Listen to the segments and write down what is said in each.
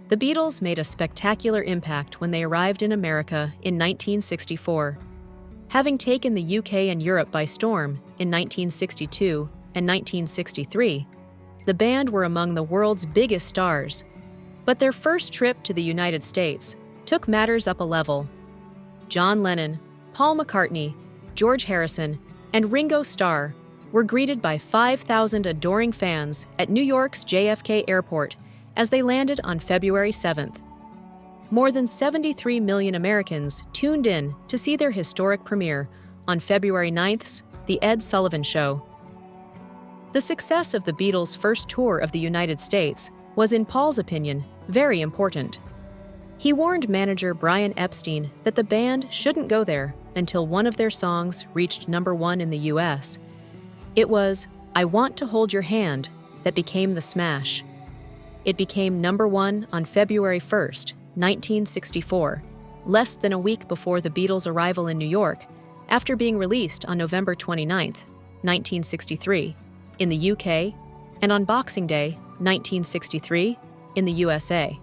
The Beatles made a spectacular impact when they arrived in America in 1964. Having taken the UK and Europe by storm in 1962 and 1963, the band were among the world's biggest stars. But their first trip to the United States took matters up a level. John Lennon, Paul McCartney, George Harrison, and Ringo Starr were greeted by 5,000 adoring fans at New York's JFK Airport as they landed on February 7th. More than 73 million Americans tuned in to see their historic premiere on February 9th's The Ed Sullivan Show. The success of the Beatles' first tour of the United States was, in Paul's opinion, very important. He warned manager Brian Epstein that the band shouldn't go there until one of their songs reached #1 in the US. It was "I Want to Hold Your Hand" that became the smash. It became #1 on February 1st, 1964, less than a week before the Beatles' arrival in New York, after being released on November 29th, 1963, in the UK, and on Boxing Day, 1963, in the USA.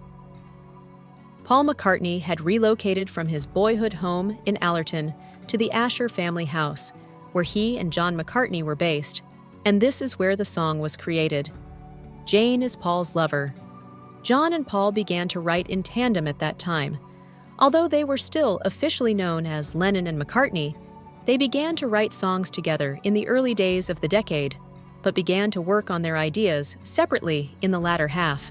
Paul McCartney had relocated from his boyhood home in Allerton to the Asher family house, where he and John McCartney were based, and this is where the song was created. Jane is Paul's lover. John and Paul began to write in tandem at that time. Although they were still officially known as Lennon and McCartney, they began to write songs together in the early days of the decade, but began to work on their ideas separately in the latter half.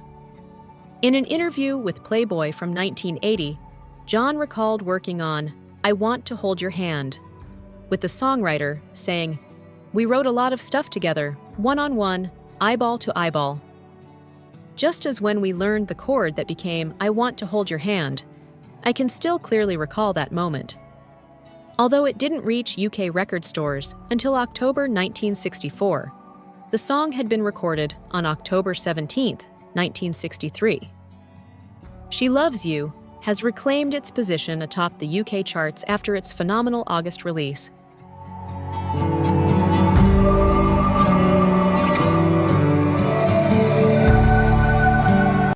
In an interview with Playboy from 1980, John recalled working on "I Want to Hold Your Hand," with the songwriter saying, "We wrote a lot of stuff together, one-on-one, eyeball to eyeball." Just as when we learned the chord that became "I Want to Hold Your Hand," I can still clearly recall that moment. Although it didn't reach UK record stores until October 1964, the song had been recorded on October 17th, 1963. "She Loves You" has reclaimed its position atop the UK charts after its phenomenal August release,